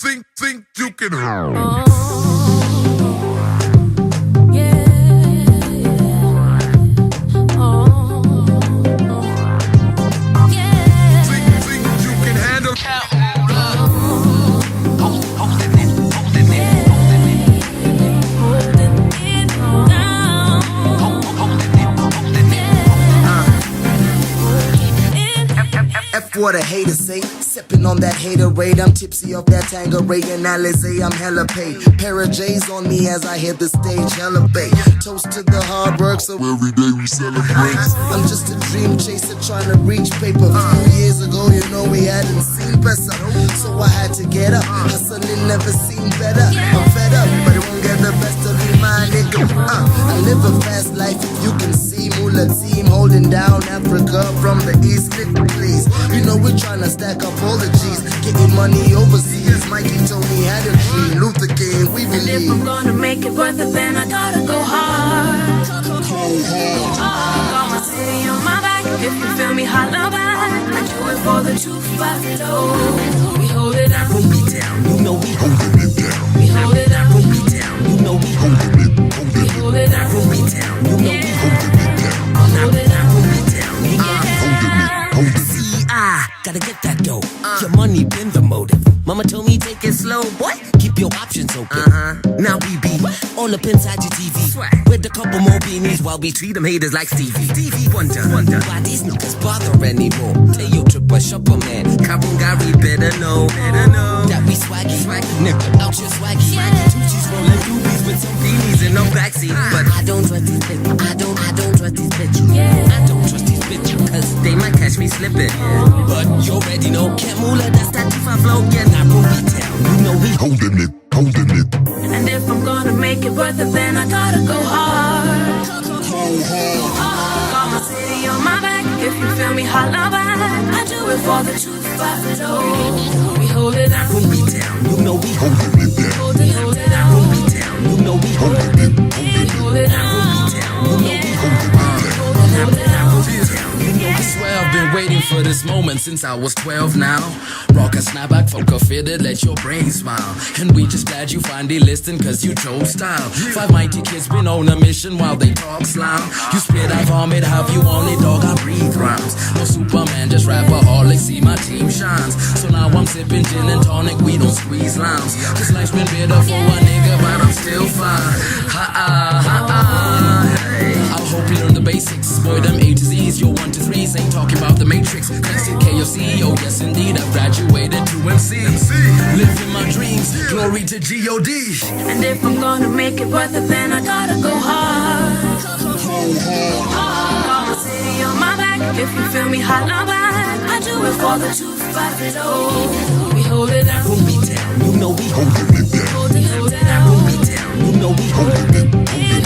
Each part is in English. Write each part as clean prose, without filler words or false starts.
think you can. What a hater say, sipping on that haterade. I'm tipsy off that Tangeray and Alizé, I'm hella paid. Pair of J's on me as I hit the stage, hella bait. Toast to the hard work, so every day we celebrate. I'm just a dream chaser trying to reach paper. A few years ago, you know we hadn't seen better, so I had to get up. Hustling never seemed better. I'm fed up, but it won't get the best of me, my nigga. I live a fast life, if you can see. Mula team holding down Africa from the east, please. You know we're tryna stack up all the G's, getting money overseas. Mikey told me had a dream, Luther King, we believe. And if I'm gonna make it worth it, then I gotta go hard. Got my city on my back, if you feel me, holla back. I do it for the truth, fight it all. We hold it down, when we down, you know we holding it down. We hold it down, when we down, you know we holding it. We hold it down, when we down, you know we holding it down. Hold it down, when we down, you know we holding it, holding it. Gotta get that dough. Your money been the motive. Mama told me take it slow, boy. Keep your options open. Now we be all up inside your TV. With a couple more beanies while we treat them haters like Stevie. Stevie Wonder why these niggas bother anymore. Tell your tripper shopper man, Karungari better know that we swaggy. Nigga out your swaggy. Tucci's rolling doobies with some beanies in the backseat. But I don't trust these bitches. I don't trust these bitches. I don't trust these bitches, cause they might catch me slipping. But you already know, can't moolah, that's that Tifa flow. Yeah, now when we down, you know we holding it, holding it. And if I'm gonna make it worth it, then I gotta go hard. Got my city on my back, if you feel me, holla back. I do it for the truth, fight it all. We hold it down, when we down, you know we holding it down. Hold it down, when we down, you know we holding it, hold it down, when we down, you know we holding it down. I swear I've been waiting for this moment since I was 12 now. Rock a snapback, folk fitted, let your brain smile. And we just glad you finally listened cause you chose style. 5 mighty kids been on a mission while they talk slime. You spit, I vomit, have you on it, dog, I breathe rhymes. No Superman, just rapaholic, see my team shines. So now I'm sipping gin and tonic, we don't squeeze limes. This life's been bitter for a nigga, but I'm still fine. Hey. I hope you learn the basics, boy, them A to Z's, your 1 to 3s, ain't talking about the Matrix. Next to KFC, oh yes indeed, I've graduated to MC. Living my dreams, glory to G.O.D. And if I'm gonna make it worth it, then I gotta go hard. Got my city on my back, if you feel me, holla back. I do it for the truth, fight it all. We hold it down, when we down, you know we holding it down. Hold it down, when we down, you know we holding it.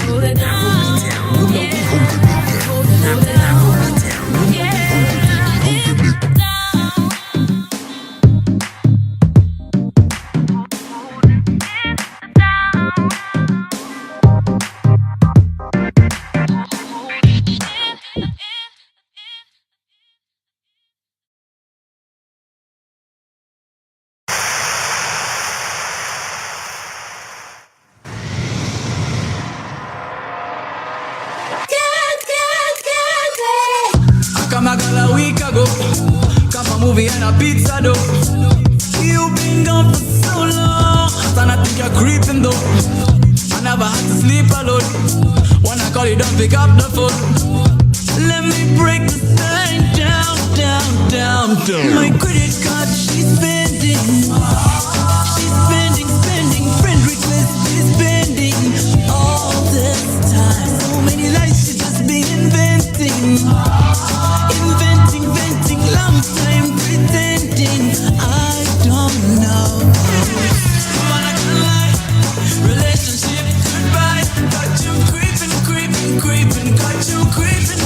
Hold it down, when we down, you know we holding it down. Hold it down, when we down, you know we holding it, holding it. Come a girl a week ago, come a movie and a pizza dough. You been gone for so long, and I think you're creeping though. I never had to sleep alone. When I call you, don't pick up the phone. Let me break the sign down. My credit card, she's spending. Friend request, she's spending. All this time, so many lies she just been inventing. Inventing, long time pretending. I don't know. But I can't lie. Relationship goodbye. Got you creeping. Got you creeping.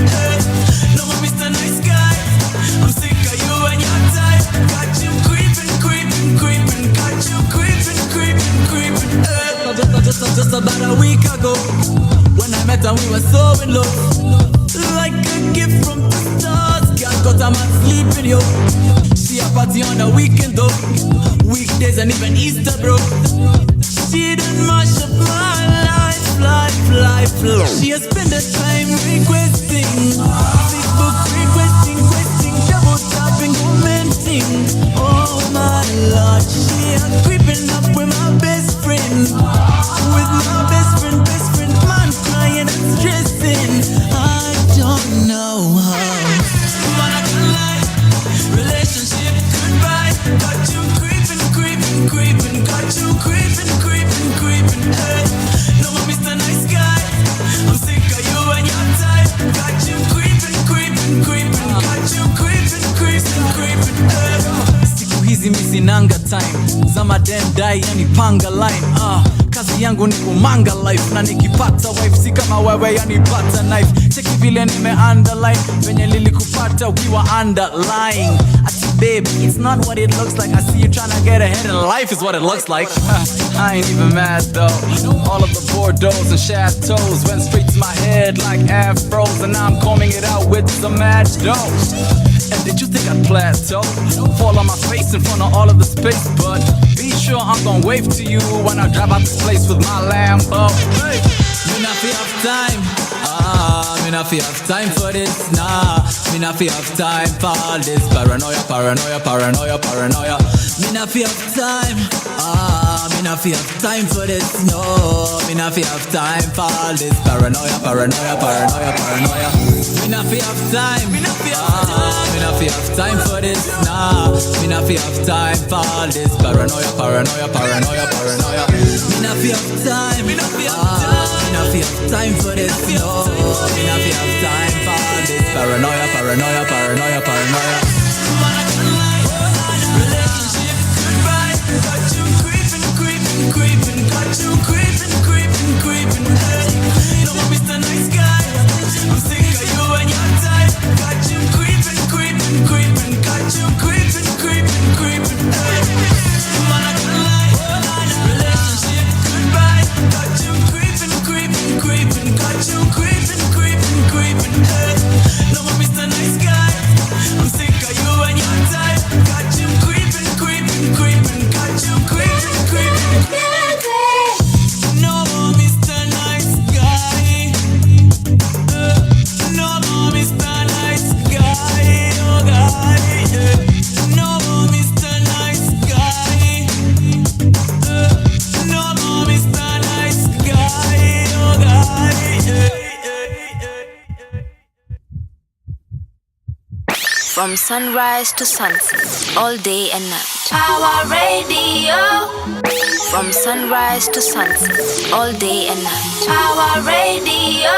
Hey. No more Mr. Nice Guy. I'm sick of you and your type. Got you creeping. Got you creeping. Hey. Just about a week ago, when I met her, we were so in love. Like a gift from the stars, girl got a man sleeping, yo. She a party on the weekend though. We holidays and even Easter, bro. She done mash up my life. She has spent her time requesting, Facebook requesting, double tapping, commenting. Oh my Lord, she is creeping up with my best friend. Best friend, man crying and stressing. I don't know how. But I can't lie, relationship goodbye. Got you creeping, got you creeping. Hey, no more Mr. Nice Guy. I'm sick of you and your type. Got you creeping, got you creeping. Hey, siku hizi misinanga time. Zama dem dai yani panga line. Kazi yangu ni kumanga life. Na nikipata wife si kama wewe yani pata knife. Cheki vile nime underline venye lili kupata ukiwa underlying. Ati babe, it's not what it looks like. I see you tryna get ahead in life is what it looks like. I ain't even mad though. All of the Bordeaux and chateaus went straight to my head like afros. And now I'm combing it out with some mad dough. And did you think I'd plateau? Fall on my face in front of all of the space, but be sure I'm gonna wave to you when I drive out this place with my Lambo. Hey. Me not fi have time, me not fi have time for this, nah. Me not fi have time for this paranoia. Me not fi have time, me not fi have time for this, no. Me not fi have time for this paranoia. Me not fi have time, me not fi have time for this, nah. Me not fi have time for this paranoia. Me not fi have time, me not fi have time for this, no. Me not fi have time for this paranoia. Man, I can't lie, relationship goodbye. Got you creeping, got you creeping. Hey, no more Mr. Nice Guy. I'm sick of you and your type. Got you creeping, got you creeping. Hey, man, I can't lie, relationship goodbye. Got you creeping, got you creeping. Hey, no more Mr. Nice Guy. I'm sick of you and your type. Got you creeping, got you creeping. No more Mr. Nice Guy. No more Mr. Nice Guy. Oh God. No more Mr. Nice Guy. No more Mr. Nice Guy. Oh God. From sunrise to sunset, all day and night. Our radio. From sunrise to sunset, all day and night. Our radio.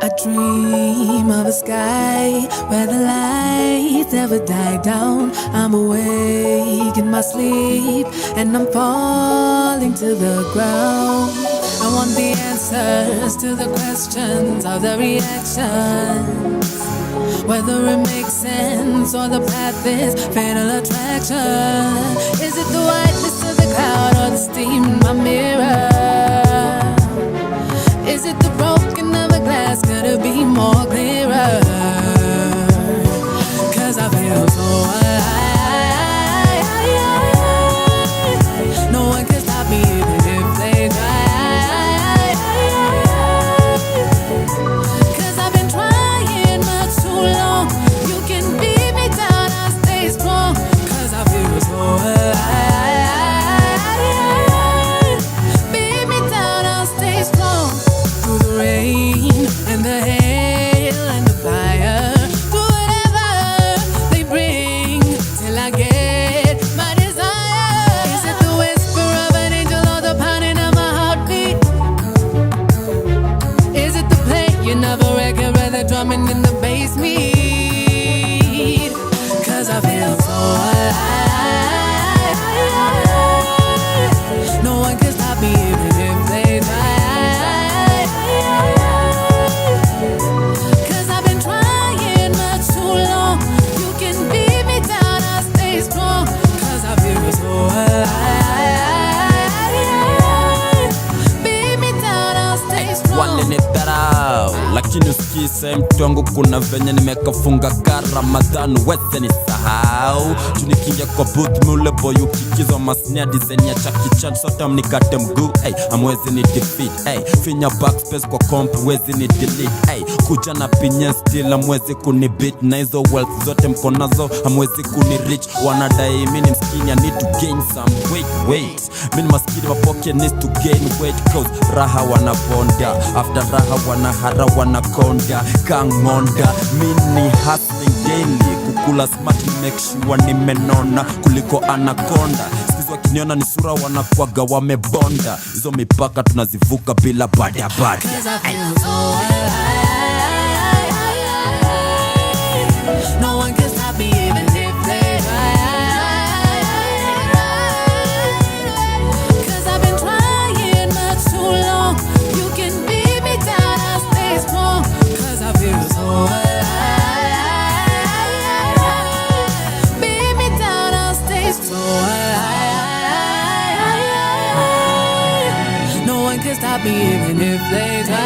I dream of a sky where the lights never die down. I'm awake in my sleep and I'm falling to the ground. I want the answers to the questions of the reactions. Whether it makes sense or the path is fatal attraction. Is it the whiteness of the cloud or the steam in my mirror? Is it the broken of a glass? Could it be more clearer? 'Cause I feel so alive. No one can stop me even if they try. 'Cause I've been trying much too long. You can beat me down, I'll stay strong. 'Cause I feel so alive. Beat me down, I'll stay strong. Through the rain and the hail and the fire, through whatever they bring, till I get my desire. Is it the whisper of an angel or the pounding of my heartbeat? Is it the playing of a record where the drumming in the bass meet? 'Cause I feel so alive. No one can stop me even if they try. lakini usikise mtu wangu kuna venye nimekafunga ka Ramadhan weze ni sahau tunikingia kwa booth mule boy ukikizwa masnia design ya Chucky Chan sota mnikate mguu amwezi ni defeat finya backspace kwa comp wezi ni delete kuja na pinya still amwezi kuni beat na hizo wealth zote mkonazo amwezi kuni rich wanadai mimi ni mskini I need to gain some weight mimi maskini mapoke needs to gain weight cause raha wanabonda after raha wanahara wanakonda kangonda mini hustling daily kukula smart make sure nimenona kuliko anaconda sikizwa kiniona ni sura wanakuaga wamebonda hizo mipaka tunazivuka bila bada no one can stop me even if they try. Cause I've been trying much too long. You can beat me down, I'll stay strong. Cause I feel so alive. Beat me down, I'll stay strong. No one can stop me even if they try.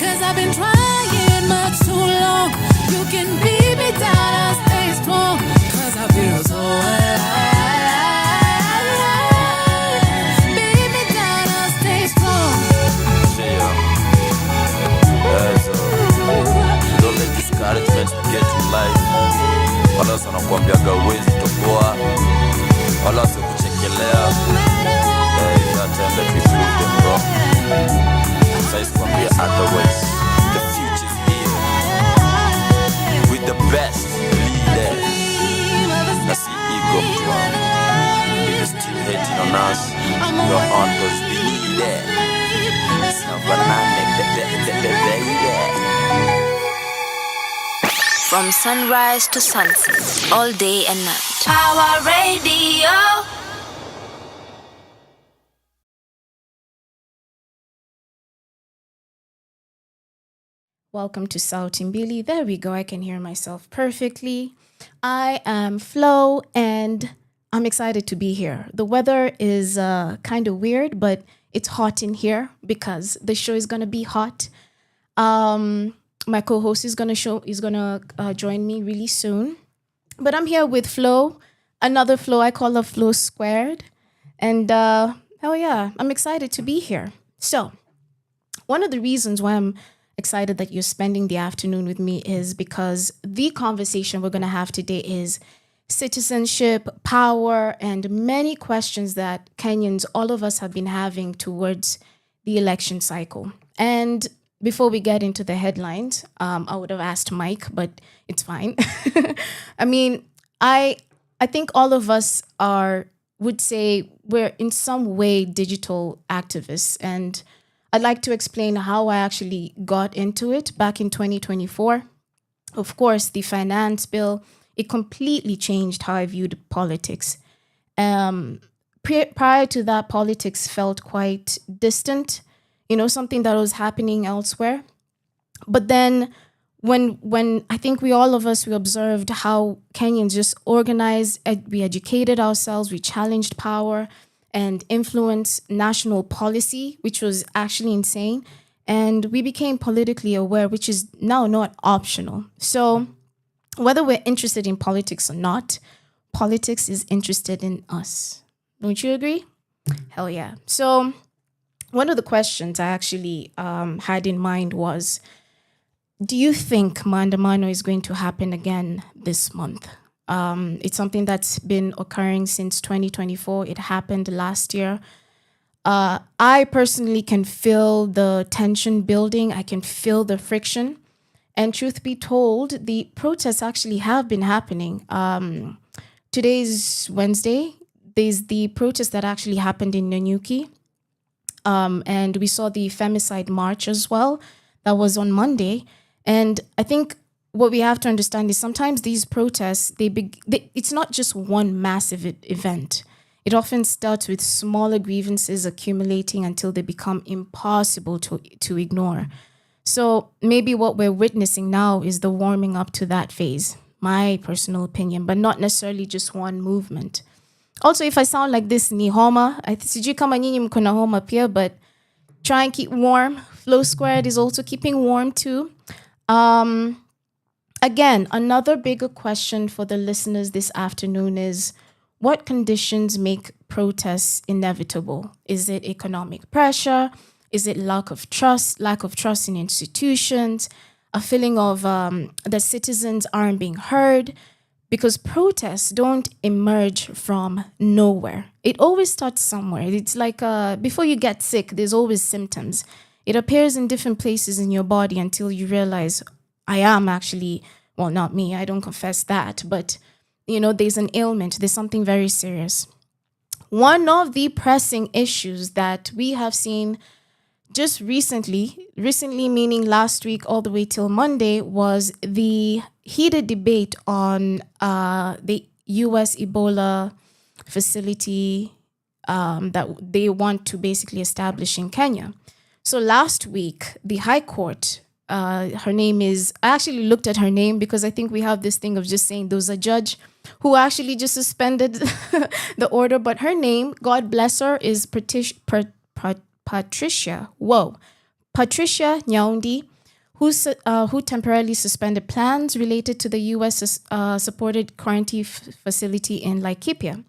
Cause I've been trying much too long. You can beat me down, I'll stay strong. Cause I feel so alive. Beat me down, I'll stay strong. Ziya. Don't let discouragement get in life. Wala wanakuambiaga uwezi toboa. Wala kuchekelea. That time that we prove them wrong. Says kwambia otherwise. The future's here. With the best leaders. That's the ego one. If you're still hating on us, you're on those leaders. It's not banana, baby. From sunrise to sunset, all day and night. Power Radio. Welcome to Sauti, Mbili. There we go. I can hear myself perfectly. I am Flo, and I'm excited to be here. The weather is kind of weird, but it's hot in here because the show is gonna be hot. My co-host is gonna join me really soon. But I'm here with Flo, another Flo. I call her Flo Squared, and hell yeah, I'm excited to be here. So, one of the reasons why I'm excited that you're spending the afternoon with me is because the conversation we're going to have today is citizenship, power, and many questions that Kenyans, all of us, have been having towards the election cycle. And before we get into the headlines, I would have asked Mike, but it's fine. I mean, I think all of us would say we're in some way digital activists, and I'd like to explain how I actually got into it back in 2024. Of course, the finance bill, it completely changed how I viewed politics. Prior to that, politics felt quite distant, something that was happening elsewhere. But then when I think we observed how Kenyans just organized, we educated ourselves, we challenged power and influence national policy, which was actually insane. And we became politically aware, which is now not optional. So whether we're interested in politics or not, politics is interested in us. Don't you agree? Hell yeah. So one of the questions I actually had in mind was, do you think maandamano is going to happen again this month? It's something that's been occurring since 2024. It happened last year. I personally can feel the tension building. I can feel the friction. And truth be told, the protests actually have been happening. Today's Wednesday. There's the protest that actually happened in Nanyuki. And we saw the femicide march as well. That was on Monday. And I think what we have to understand is sometimes these protests, it's not just one massive event. It often starts with smaller grievances accumulating until they become impossible to ignore. So maybe what we're witnessing now is the warming up to that phase, my personal opinion, but not necessarily just one movement. Also, if I sound like this, ni homa, sijui kama nyinyi mko na homa pia, but try and keep warm. Flow Squared is also keeping warm too. Again, another bigger question for the listeners this afternoon is, what conditions make protests inevitable? Is it economic pressure? Is it lack of trust in institutions, a feeling of that citizens aren't being heard? Because protests don't emerge from nowhere. It always starts somewhere. It's like before you get sick, there's always symptoms. It appears in different places in your body until you realize, I am actually, well, not me, I don't confess that, but there's an ailment, there's something very serious. One of the pressing issues that we have seen just recently meaning last week all the way till Monday, was the heated debate on the U.S. Ebola facility that they want to basically establish in Kenya. So last week, the High Court, her name is, I actually looked at her name because I think we have this thing of just saying there was a judge who actually just suspended the order, but her name, God bless her, is Patricia Nyaundi, who temporarily suspended plans related to the U.S. supported quarantine facility in Laikipia.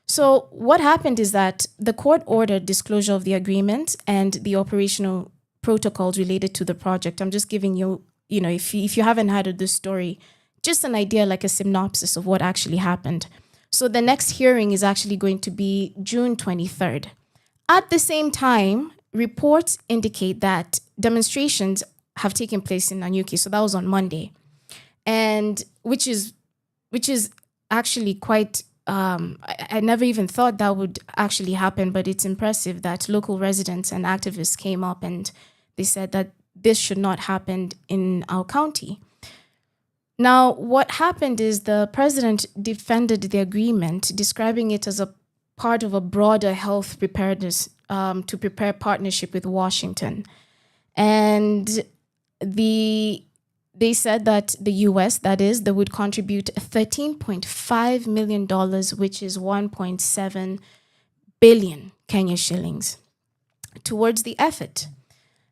So what happened is that the court ordered disclosure of the agreement and the operational protocols related to the project. I'm just giving you, if you haven't heard this story, just an idea, like a synopsis of what actually happened. So the next hearing is actually going to be June 23rd. At the same time, reports indicate that demonstrations have taken place in Nanyuki. So that was on Monday, and which is actually quite. I never even thought that would actually happen, but it's impressive that local residents and activists came up and they said that this should not happen in our county. Now, what happened is the president defended the agreement, describing it as a part of a broader health preparedness to prepare partnership with Washington. And they said that the U.S., that is, they would contribute $13.5 million, which is 1.7 billion Kenya shillings, towards the effort.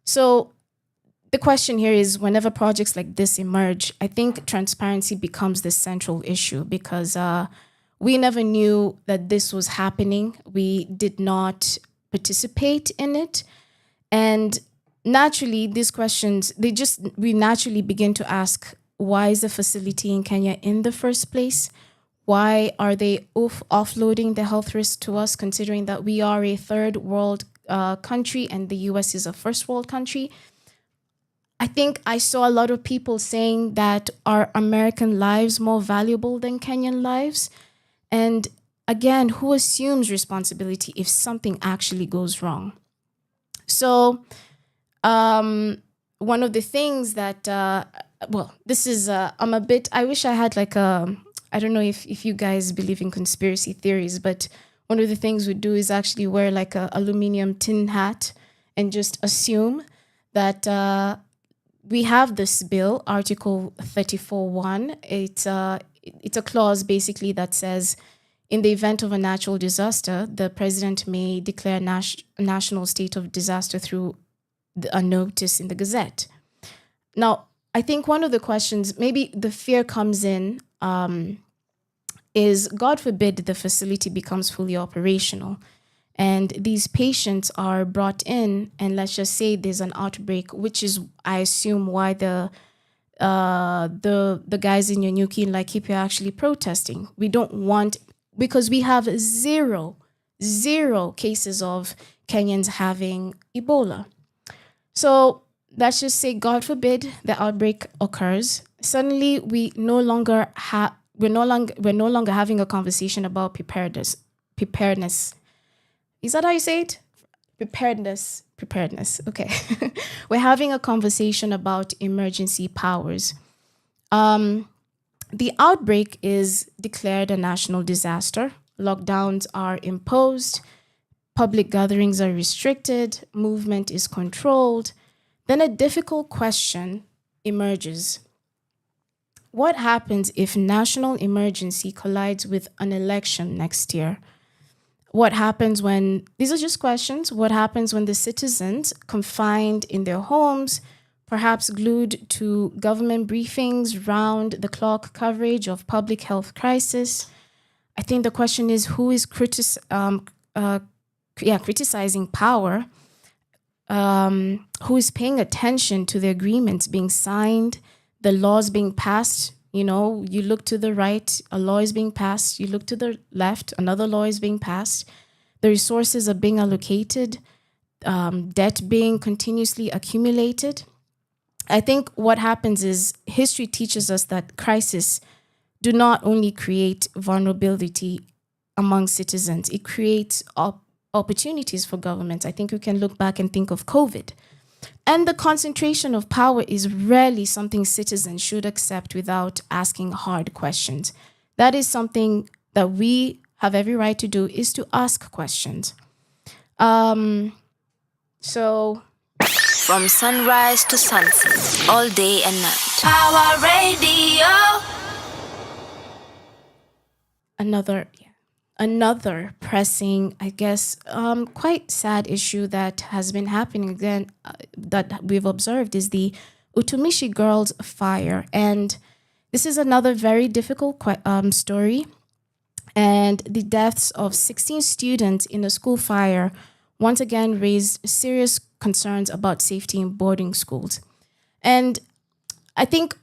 So the question here is, whenever projects like this emerge, I think transparency becomes the central issue, because we never knew that this was happening. We did not participate in it. And naturally, these questions, we naturally begin to ask, why is the facility in Kenya in the first place? Why are they offloading the health risk to us, considering that we are a third world country and the US is a first world country? I think I saw a lot of people saying that are American lives more valuable than Kenyan lives? And again, who assumes responsibility if something actually goes wrong? So one of the things that, this is, I wish I had like I don't know if you guys believe in conspiracy theories, but one of the things we do is actually wear like a aluminum tin hat and just assume that we have this bill, Article 34.1. It's a clause basically that says, in the event of a natural disaster, the president may declare national state of disaster through a notice in the Gazette. Now, I think one of the questions, maybe the fear comes in, is, God forbid, the facility becomes fully operational and these patients are brought in, and let's just say there's an outbreak, which is, I assume, why the guys in Nyanyuki and Laikipia are actually protesting. We don't want, because we have zero cases of Kenyans having Ebola. So let's just say, God forbid, the outbreak occurs. Suddenly, we're no longer having a conversation about preparedness. Is that how you say it? Preparedness. Okay. We're having a conversation about emergency powers. The outbreak is declared a national disaster. Lockdowns are imposed. Public gatherings are restricted. Movement is controlled. Then a difficult question emerges. What happens if national emergency collides with an election next year? What happens when, these are just questions, what happens when the citizens confined in their homes, perhaps glued to government briefings, round the clock coverage of public health crisis? I think the question is, who is criticizing power? Who is paying attention to the agreements being signed, the laws being passed? You know, you look to the right, a law is being passed. You look to the left, another law is being passed. The resources are being allocated, debt being continuously accumulated. I think what happens is history teaches us that crises do not only create vulnerability among citizens, it creates opportunities for governments. I think we can look back and think of COVID. And the concentration of power is rarely something citizens should accept without asking hard questions. That is something that we have every right to do, is to ask questions. From sunrise to sunset, all day and night. Power Radio. Another pressing, I guess, quite sad issue that has been happening again, that we've observed, is the Utumishi girls' fire. And this is another very difficult story. And the deaths of 16 students in a school fire once again raised serious concerns about safety in boarding schools. And I think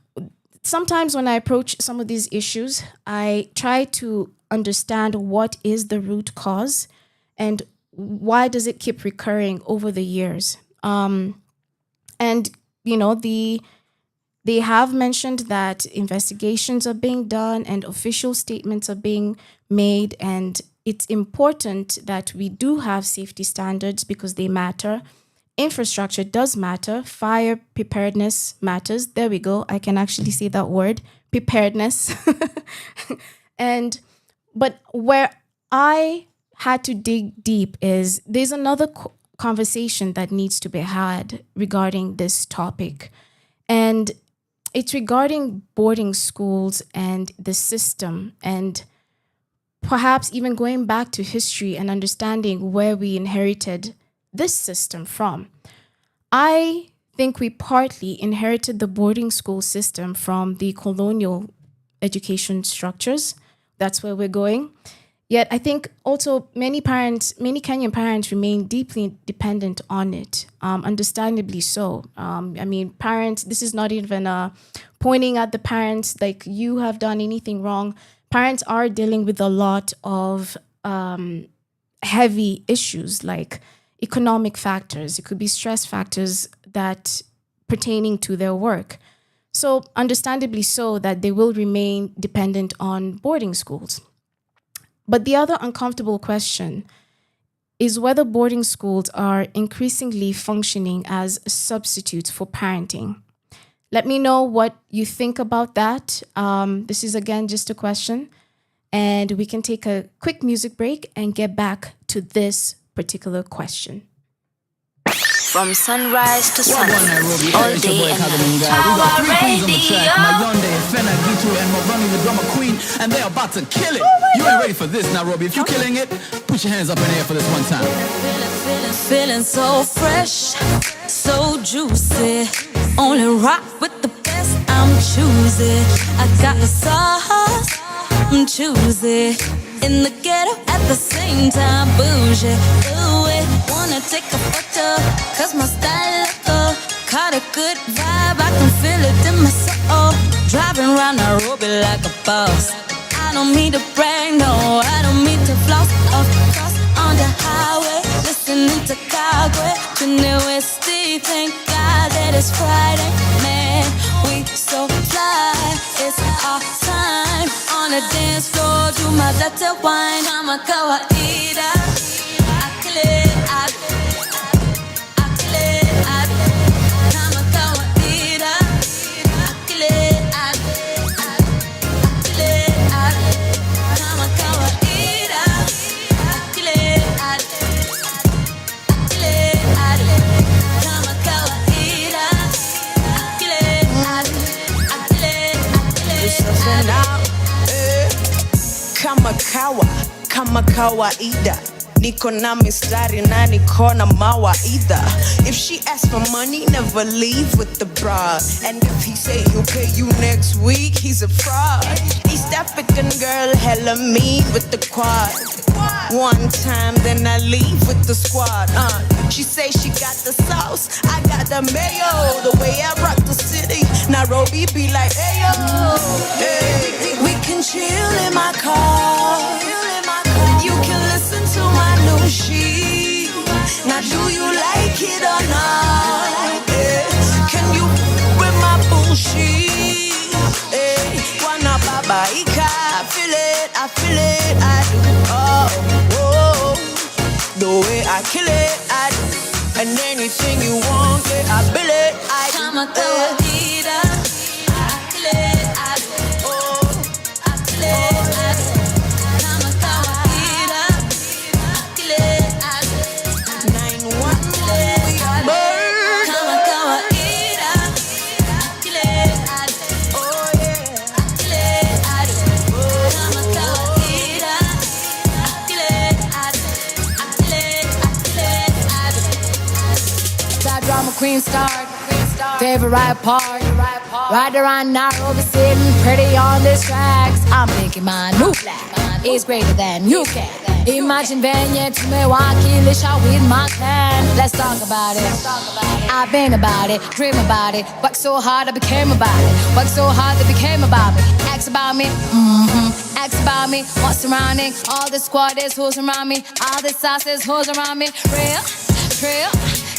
sometimes when I approach some of these issues, I try to understand what is the root cause and why does it keep recurring over the years. And, you know, they have mentioned that investigations are being done and official statements are being made, and it's important that we do have safety standards because they matter. Infrastructure does matter. Fire preparedness matters. There we go. I can actually say that word, preparedness. But where I had to dig deep is there's another conversation that needs to be had regarding this topic. And it's regarding boarding schools and the system, and perhaps even going back to history and understanding where we inherited this system from. I think we partly inherited the boarding school system from the colonial education structures. That's where we're going. Yet I think also many Kenyan parents remain deeply dependent on it, understandably so. I mean, parents, this is not even pointing at the parents like you have done anything wrong. Parents are dealing with a lot of heavy issues like economic factors. It could be stress factors that pertaining to their work. So understandably so that they will remain dependent on boarding schools. But the other uncomfortable question is whether boarding schools are increasingly functioning as substitutes for parenting. Let me know what you think about that. This is, again, just a question. And we can take a quick music break and get back to this particular question. From sunrise to sunset, all It's your day boy, and Kagamin night. Guy. We got 3 Power queens on the track. Radio. Mayonde, Fena, Gitu, and Mobani, the drummer queen. And they're about to kill it. You ain't ready for this, Nairobi. If you're killing it, put your hands up in the air for this one time. Feeling so fresh, so juicy. Only rock with the best, I'm choosy. I got the sauce, I'm choosy. In the ghetto at the same time, bougie. Ooh, wanna take a photo, cause my style loco. Caught a good vibe, I can feel it in my soul. Driving around Nairobi like a boss. I don't mean to brag, no, I don't mean to floss. Of course, on the highway, listening to Kagwe. Tune West, thank God that it's Friday. Man, we so fly, it's our time. On the dance floor, do my latte wine. I'm a kawaida. I kill it, I kill it, I'm a kawaida. I kill it, I kill it, I'm a kawaida. I kill it, I kill it, I'm a kawaida. I kill it, I kill it, Kamakawa, kama kawaida. Niko na mistari na niko na mawaidha. If she asks for money, never leave with the broad. And if he say he'll pay you next week, he's a fraud. East African girl, hella mean with the quad. One time, then I leave with the squad. She say she got the sauce, I got the mayo. The way I rock the city, Nairobi be like, ayo. Hey. We can chill in my car. You can listen to my new sheet. Now do you like it or not? Yeah. Can you with my bullshit? Hey. Wanna baba ika? I feel it, I do. Oh, the way I kill it, I do. And anything you want, yeah, I bill it, I do. Kama kawaida, I kill it, I do. Oh, I kill it, I do. Kama kawaida, I kill it, I do. 911, we are bird. Kama kawaida, I kill it, I do. Oh yeah, I kill it, I do. Kama kawaida, I kill it, I do. I kill it, I do. That drama queen star, favorite part. Ride around Nairobi sitting pretty on this tracks. I'm making my new black is greater than you can. Imagine venye tumewakilisha with my clan. Let's talk about it. I've been about it, dream about it. Worked so hard I became about it. Worked so hard they became about me. Ask about me, ask about me. What's surrounding? All the squad is who's around me. All the sauce is who's around me. Real, trill,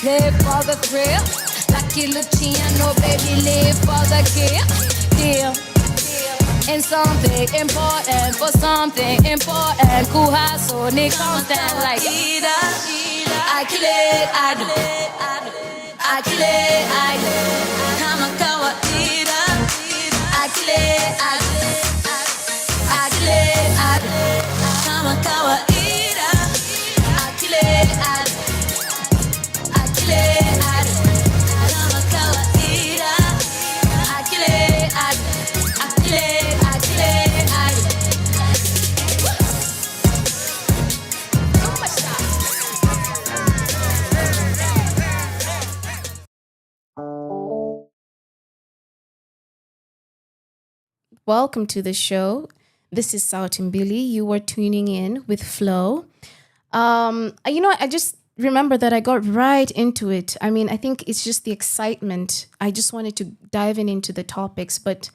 live for the thrill. Lucky Luciano, baby, live for the kill. Deal. In something important, for something important. Kuha so ni constant like I kill it, I do. I kill it, I do. Kama kawaida, I kill it, I do. I kill it, I do. Kama kawaida, I kill it, I do. I kill it, I do. Kama kawaida, I kill it, I do. I kill it, I kill it, I do. So much time. Welcome to the show. This is Sauti Mbili. You are tuning in with Flo. I just remember that I got right into it. I mean, I think it's just the excitement. I just wanted to dive into the topics, but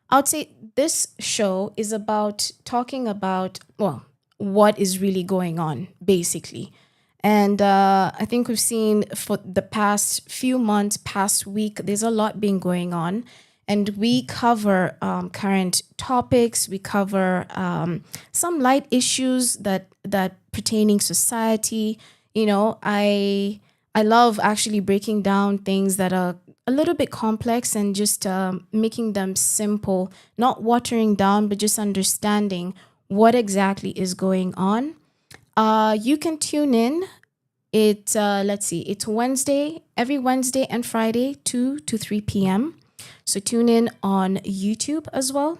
I would say this show is about talking about, well, what is really going on, basically. And I think we've seen for the past few months, past week, there's a lot been going on. And we cover current topics. We cover some light issues that pertaining society. You know, I love actually breaking down things that are a little bit complex and just making them simple, not watering down, but just understanding what exactly is going on. You can tune in. It's Wednesday, every Wednesday and Friday, 2 to 3 p.m. So tune in on YouTube as well.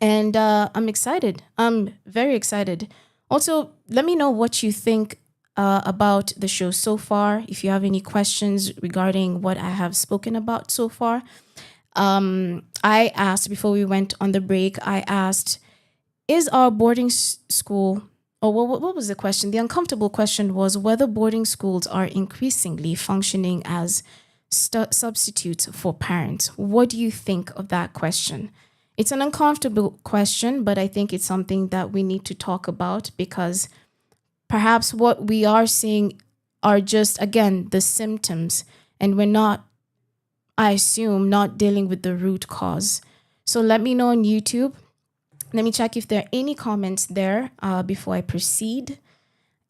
And I'm excited. I'm very excited. Also, let me know what you think about the show so far. If you have any questions regarding what I have spoken about so far. I asked, before we went on the break, I asked, is our boarding school, or what was the question? The uncomfortable question was whether boarding schools are increasingly functioning as substitutes for parents. What do you think of that question? It's an uncomfortable question, but I think it's something that we need to talk about because perhaps what we are seeing are just, again, the symptoms, and we're not, I assume, not dealing with the root cause. So let me know on YouTube. Let me check if there are any comments there before I proceed.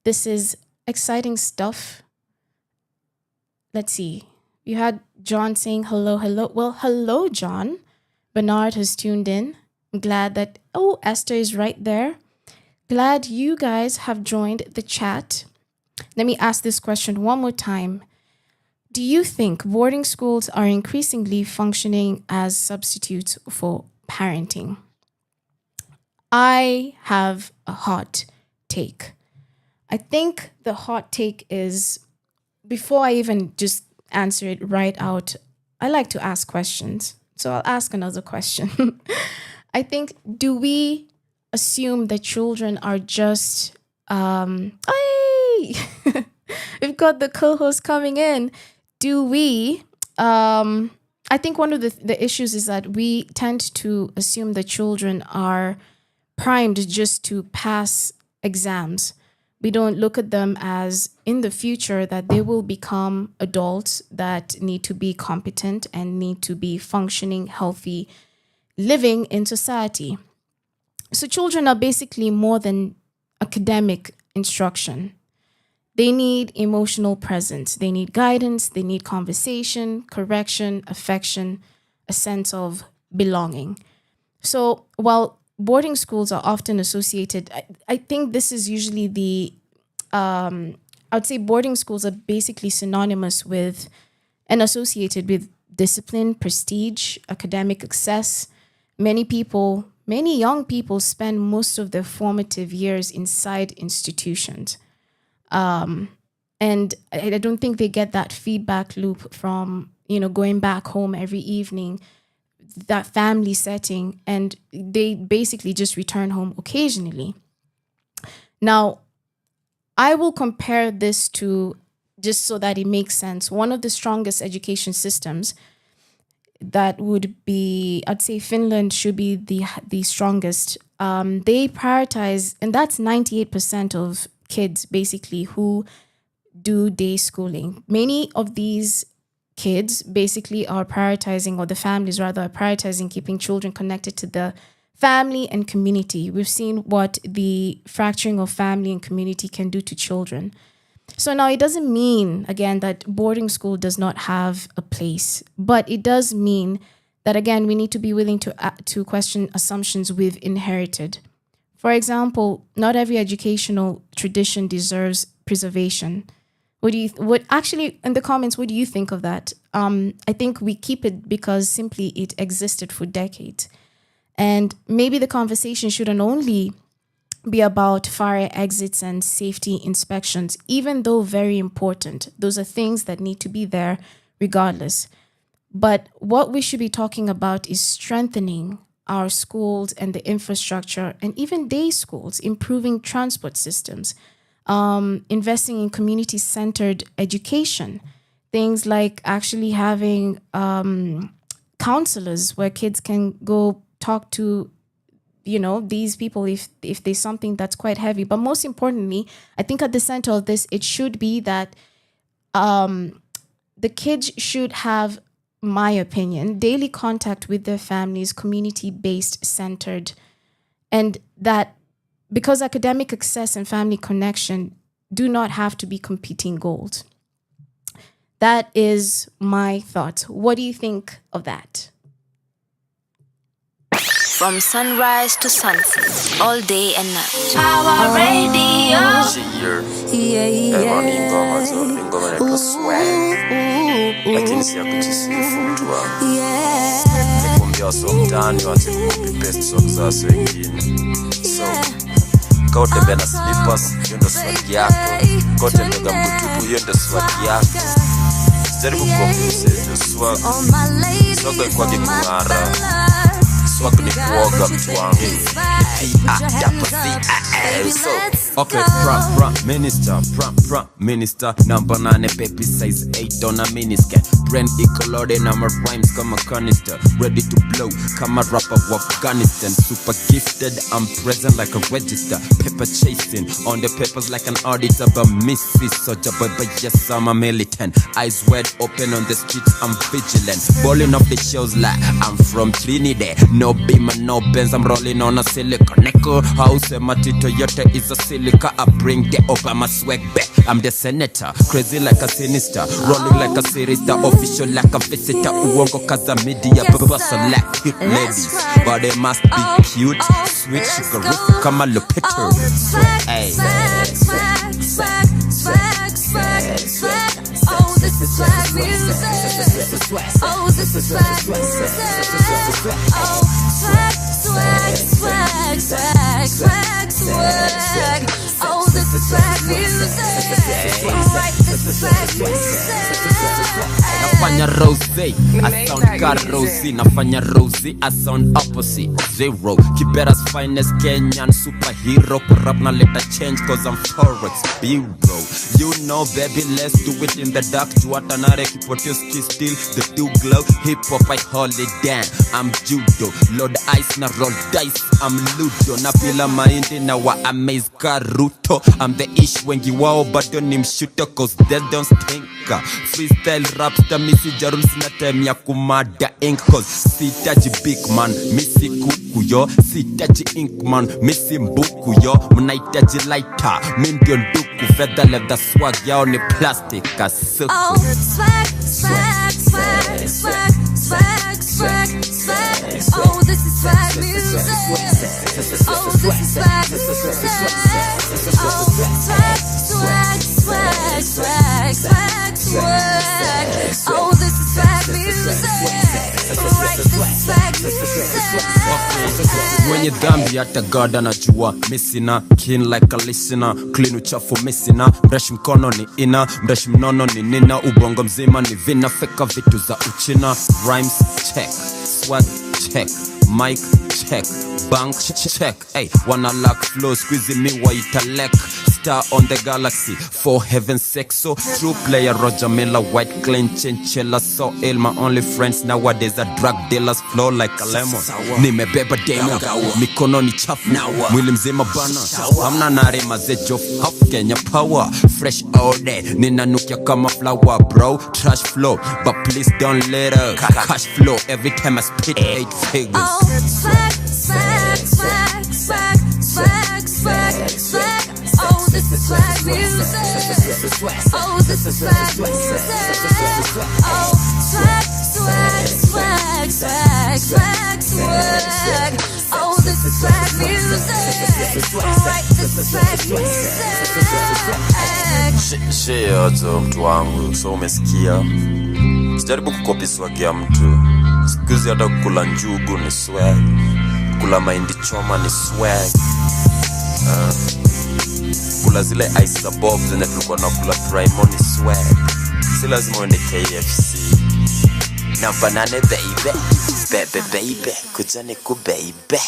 This is exciting stuff. Let's see. You had John saying hello, hello. Well, hello, John. Bernard has tuned in. I'm glad that, Esther is right there. Glad you guys have joined the chat. Let me ask this question one more time. Do you think boarding schools are increasingly functioning as substitutes for parenting? I have a hot take. I think the hot take is, before I even just answer it right out, I like to ask questions. So I'll ask another question. I think, do we assume that children are just, we've got the co-host coming in. Do we, I think one of the issues is that we tend to assume that children are primed just to pass exams. We don't look at them as, in the future, that they will become adults that need to be competent and need to be functioning, healthy, living in society. So children are basically more than academic instruction. They need emotional presence. They need guidance. They need conversation, correction, affection, a sense of belonging. So while boarding schools are often associated, I think this is usually the, I would say boarding schools are basically synonymous with and associated with discipline, prestige, academic success. Many young people spend most of their formative years inside institutions. And I don't think they get that feedback loop from, going back home every evening, that family setting, and they basically just return home occasionally. Now, I will compare this to, just so that it makes sense, one of the strongest education systems that would be, I'd say Finland should be the strongest. They prioritize, and that's 98% of kids basically who do day schooling. Many of these kids basically are prioritizing, or the families rather, are prioritizing keeping children connected to the family and community. We've seen what the fracturing of family and community can do to children. So now it doesn't mean, again, that boarding school does not have a place, but it does mean that, again, we need to be willing to question assumptions we've inherited. For example, not every educational tradition deserves preservation. Actually, in the comments, what do you think of that? I think we keep it because simply it existed for decades. And maybe the conversation shouldn't only be about fire exits and safety inspections, even though very important. Those are things that need to be there regardless. But what we should be talking about is strengthening our schools and the infrastructure, and even day schools, improving transport systems, investing in community-centered education, things like actually having counselors where kids can go talk to, these people if there's something that's quite heavy. But most importantly, I think at the center of this, it should be that the kids should have, my opinion, daily contact with their families, community-based, centered, and that because academic success and family connection do not have to be competing goals. That is my thought. What do you think of that? From sunrise to sunset, all day and night. Our radio. Lakini si ya kujisifu tu nikuambia so mtaani wache kukopi paste songs za wengine. So kama utembea na slippers, hiyo ndo swag yako. Kama utembea mbutupu, hiyo ndo swag yako. Jaribu kukopi hiyo swag. Swag ilikuwa king'ara. Swag ni kuoga mtu wangu. Okay, prime minister number 9 baby size 8 on a miniskirt. Brand ecolode na my rhymes kama canister, ready to blow kama rapper wa Afghanistan. Super gifted, I'm present like a register. Paper chasing on the papers like an auditor, but missy soldier boy, but yes I'm a militant. Eyes wide open on the streets, I'm vigilant. Balling off the shells like I'm from Trinidad. No beamer, no Benz, I'm rolling on a silicon nickel. House matito yote is a silica. I bring the Obama swag back. I'm the senator, crazy like a sinister, rolling like a sinister, official like a visitor. Uongo kaza media, bubasa like cute ladies, but they must be cute, sweet, sugary, kama Lupiter. Hey, swag, swag, swag, swag, swag. Oh, this is swag music. Oh, this is swag music. Oh, swag, swag, swag, swag, swag, swag. Oh, this is swag swag music. Alright, this is swag music. Nafanya rose, I sound got rosy. Nafanya rosy, I sound opposite. Zero, Kibera's finest Kenyan superhero. Kurap na let a change cause I'm Forex Bureau. You know baby, let's do it in the dark. Juatanare kipotoski still, the two glow. Hip hop I hold it down. I'm judo, Lord ice na roll dice. I'm ludo, na pila mahindi na wa amaze karuto. I'm the ish wengi wao bado ni mshuto cause they don't stink. Freestyle rapster misi jarul sina time ya kumada ink cause sitaji big man misi kuku yo, sitaji ink man misi mbuku yo. Mnaitaji lighter mi ndio nduku, feather leather swag yao ni plastic kasuku. Oh, swag, swag, swag, swag, swag, swag, swag. Oh, this is swag music. Oh, this is swag music. Oh, swag, swag, swag, swag, swag, swag. Oh, this is swag music. Right, this is swag music. Mwenye dhambi hata God anajua. Missina, keen like a listener. Clean uchafu missina. Mresh mkono ni ina, mresh mnono ni nina. Ubongo mzima ni vina, feka vitu za uchina. Rhymes check, swag check, mic check, bank check. Hey, wanna lack flow, squeezy me waita lek. Star on the galaxy, for heaven's sake. So true player Roger Miller, white clean chinchilla. So ill, my only friends nowadays are drug dealers. Flow like a lemon, nimebeba demo. Mikono ni chafu, mwili mzima bana. Hamna nare mazejo, half Kenya power. Fresh all day, ninanukia kama flower bro. Trash flow, but please don't let her cash flow every time I spit 8 figures. Oh, swag, swag, swag, swag, swag, swag, swag. Oh, this is swag music. Oh, this is swag music. Oh, swag, swag, swag, swag, swag, swag. Oh, this is swag music. Right, this is swag music. Share tu mtu wangu, so umesikia. Sijaribu kukopi swag ya mtu. Sikuzi hata kula njugu ni swag. Kula mahindi choma ni swag. Kula zile ice za bob zenye tulikuwa na kula primo ni swag. Si lazima uende KFC. Na banane baby, baby baby, kujani ku baby.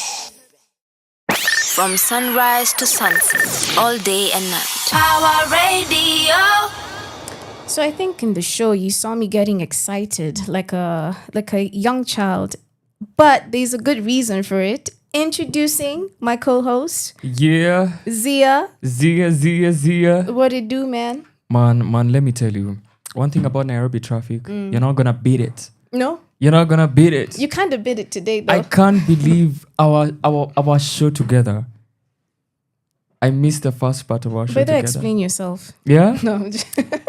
From sunrise to sunset, all day and night. Our radio. So I think in the show you saw me getting excited like a young child, but there's a good reason for it. Introducing my co-host. Yeah. Ziya. Ziya. What it do, man? Man, let me tell you. One thing about Nairobi traffic, you're not gonna beat it. No? You're not gonna beat it. You kind of beat it today, though. I can't believe our show together. I missed the first part of our show Better together. explain yourself. Yeah? No.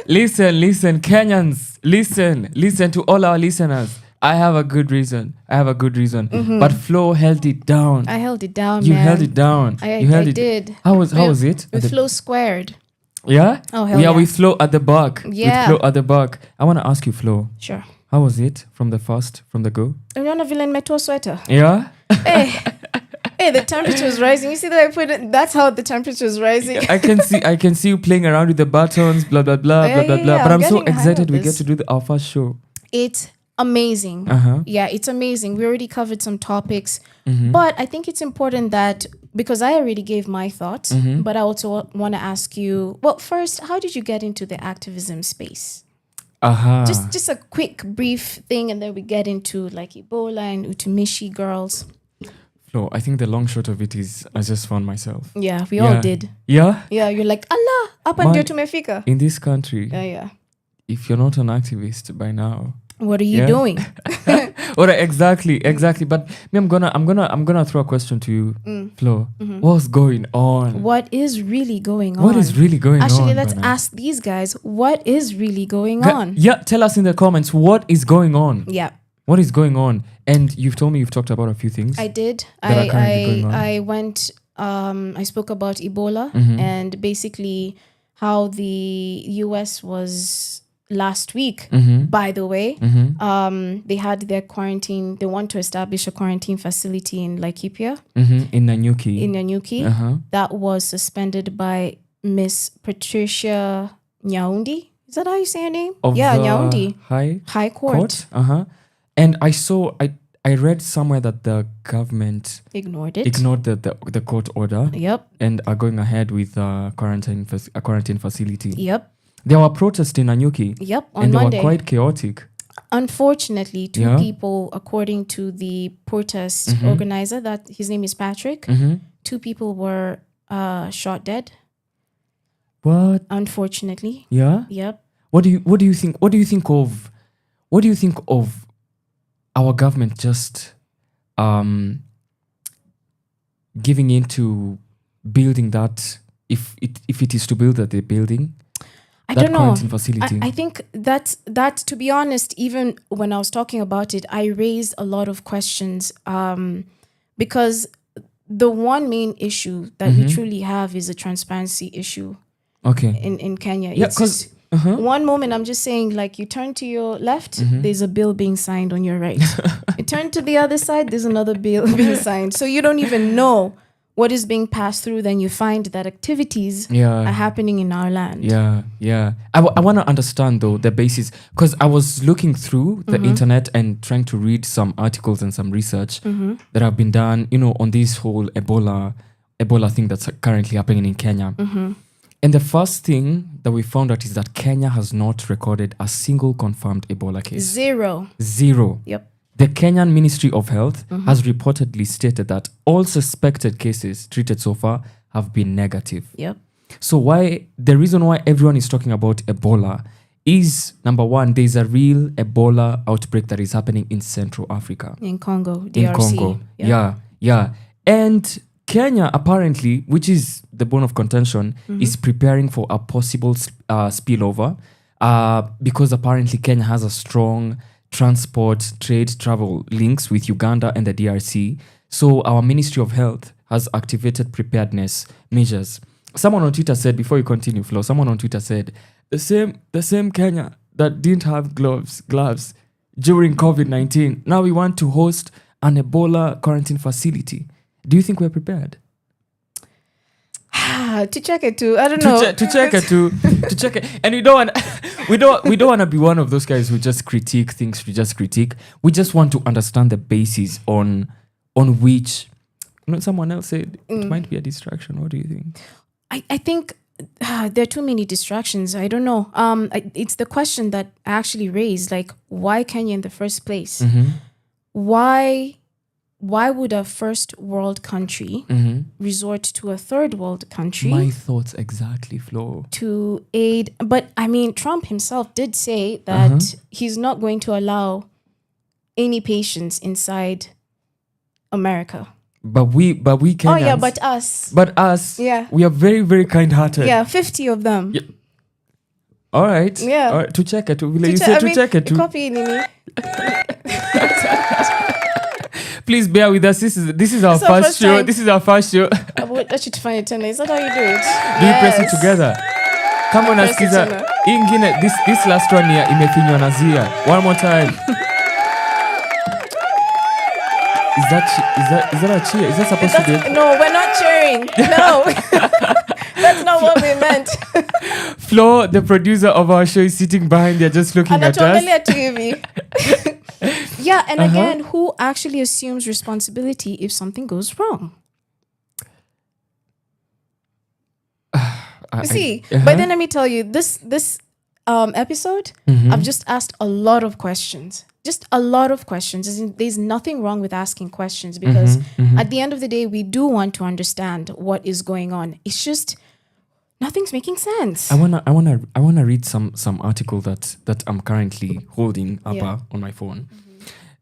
Listen, Kenyans. Listen to all our listeners. I have a good reason. Mm-hmm. But Flo held it down. I held it down, You man. held it down. I did. How was it? With Flo squared. Yeah? Oh, hell yeah. With Flo at the back. Yeah. With Flo at the back. I want to ask you, Flo. Sure. How was it from the go? Unaona vile nimetoa sweater? Yeah? Hey, the temperature is rising. You see that I put it? That's how the temperature is rising. I can see you playing around with the buttons, blah blah blah, blah blah blah. But I'm so excited we get to do our first show. It's amazing. Yeah, it's amazing. We already covered some topics, but I think it's important that, because I already gave my thoughts, but I also want to ask you, well, first, how did you get into the activism space? Just a quick brief thing, and then we get into like Ebola and Utumishi girls. Flo, I think the long short of it is I just found myself. Yeah, we all did. Yeah? Yeah, you're like, Allah, up and tumefika. In this country, Yeah. if you're not an activist by now, what are you doing? Or exactly. But me, I'm gonna throw a question to you, Flo. What's going on? What is really going on? What is really going on? Actually, let's ask these guys, what is really going on? Yeah, tell us in the comments what is going on. Yeah. What is going on? And you've told me you've talked about a few things. I did. I went, I spoke about Ebola and basically how the US was last week, by the way. They had their quarantine. They want to establish a quarantine facility in Laikipia. In Nanyuki. That was suspended by Miss Patricia Nyaundi. Is that how you say her name? Of Yeah, the Nyaundi. High Court. And I read somewhere that the government Ignored it. ignored the court order. Yep. And are going ahead with a quarantine facility. Yep. There were protests in Nanyuki. Yep. On and they Monday. were quite chaotic. Unfortunately, two Yeah. people, according to the protest organizer, that his name is Patrick, two people were shot dead. What? Unfortunately. Yeah. Yep. What do you think of our government just giving into building that, if it is to build that they're building? I that don't know. quarantine facility. I think that to be honest, even when I was talking about it, I raised a lot of questions because the one main issue that we truly have is a transparency issue. Okay. In Kenya. Yeah, It's 'cause- just one moment I'm just saying, like, you turn to your left, there's a bill being signed on your right. You turn to the other side, there's another bill being signed. So you don't even know what is being passed through. Then you find that activities are happening in our land. Yeah. I want to understand though the basis, because I was looking through the internet and trying to read some articles and some research that have been done, on this whole Ebola thing that's currently happening in Kenya. And the first thing that we found out is that Kenya has not recorded a single confirmed Ebola case. Zero. Yep. The Kenyan Ministry of Health has reportedly stated that all suspected cases treated so far have been negative. Yep. So the reason why everyone is talking about Ebola is, number one, there's a real Ebola outbreak that is happening in Central Africa. In Congo, DRC. In Congo. Yep. Yeah. And Kenya, apparently, which is the bone of contention, is preparing for a possible spillover because apparently Kenya has a strong transport, trade, travel links with Uganda and the DRC. So our Ministry of Health has activated preparedness measures. Someone on Twitter said, before you continue, Flo, someone on Twitter said, the same Kenya that didn't have gloves during COVID-19, now we want to host an Ebola quarantine facility. Do you think we're prepared? To check it too. I don't know. To check it. And we don't want to be one of those guys who just critique things. We just critique. We just want to understand the basis on which. Someone else said it might be a distraction. What do you think? I think there are too many distractions. I don't know. It's the question that I actually raised. Like, why Kenya in the first place? Why would a first world country resort to a third world country? My thoughts exactly, Flo. To aid. But I mean, Trump himself did say that he's not going to allow any patients inside America. But we Kenyans. Oh yeah, but us. Yeah. We are very, very kind-hearted. Yeah, 50 of them. Yeah. All right. Yeah. All right. To check it. You said to check it. Copy Nini. Please bear with us. This is our first show. This is our first show. I would let you to find it. Is that how you do it? Do you press it together? Come on, Askiza. Ingine, this last one here, imefinywa na Ziya. One more time. Is that a cheer? Is that supposed to be? No, we're not cheering. No. That's not what we meant. Flo, the producer of our show, is sitting behind there just looking at us. Yeah, and again, who actually assumes responsibility if something goes wrong? But then let me tell you, this episode, I've just asked a lot of questions. Just a lot of questions. There's nothing wrong with asking questions because at the end of the day, we do want to understand what is going on. It's just nothing's making sense. I wanna read some article that I'm currently holding up on my phone.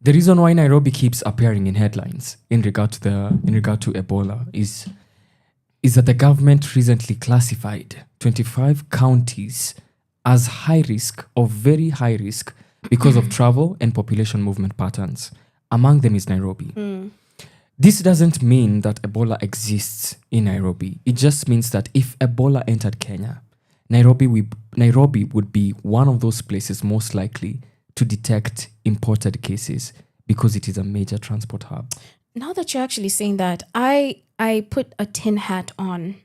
The reason why Nairobi keeps appearing in headlines in regard to Ebola is that the government recently classified 25 counties as high risk or very high risk because of travel and population movement patterns. Among them is Nairobi. This doesn't mean that Ebola exists in Nairobi. It just means that if Ebola entered Kenya, Nairobi would be one of those places most likely to detect imported cases because it is a major transport hub. Now that you're actually saying that, I put a tin hat on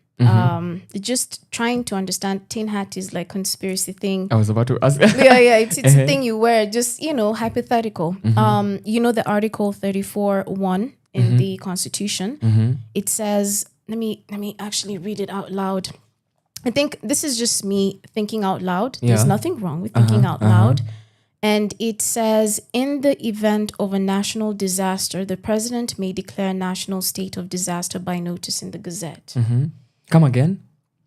Just trying to understand. Tin hat is like conspiracy thing. I was about to ask. yeah. It's a thing you wear. Just hypothetical. The Article 34(1) in the Constitution. It says. Let me actually read it out loud. I think this is just me thinking out loud. There's nothing wrong with thinking out loud. And it says, in the event of a national disaster, the president may declare national state of disaster by notice in the Gazette. Come again?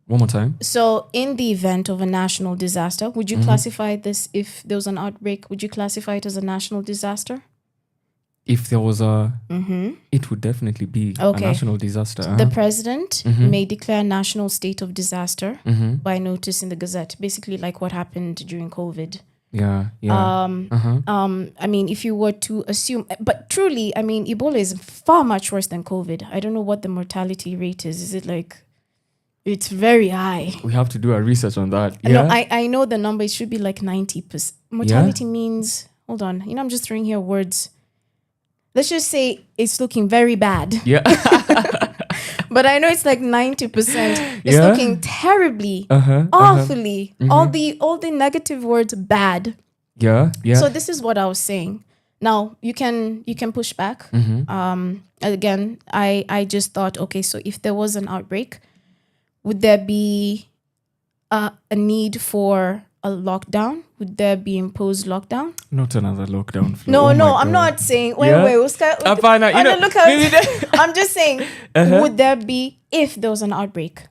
One more time. So in the event of a national disaster, would you classify this, if there was an outbreak, would you classify it as a national disaster? If there was a... It would definitely be a national disaster. The president may declare national state of disaster by notice in the Gazette. Basically like what happened during COVID. Yeah. I mean, if you were to assume, but truly, I mean, Ebola is far much worse than COVID. I don't know what the mortality rate is. Is it like, it's very high? We have to do our research on that. No, I know the number. It should be like 90%. Mortality means, hold on. I'm just throwing here words. Let's just say it's looking very bad. Yeah. But I know it's like 90%. It's looking terribly, awfully. All the negative words bad. Yeah. So this is what I was saying. Now you can push back. Again, I just thought, okay, so if there was an outbreak, would there be a need for a lockdown? Would there be imposed lockdown? Not another lockdown. No, I'm not saying. Wait. I'm just saying. Would there be if there was an outbreak?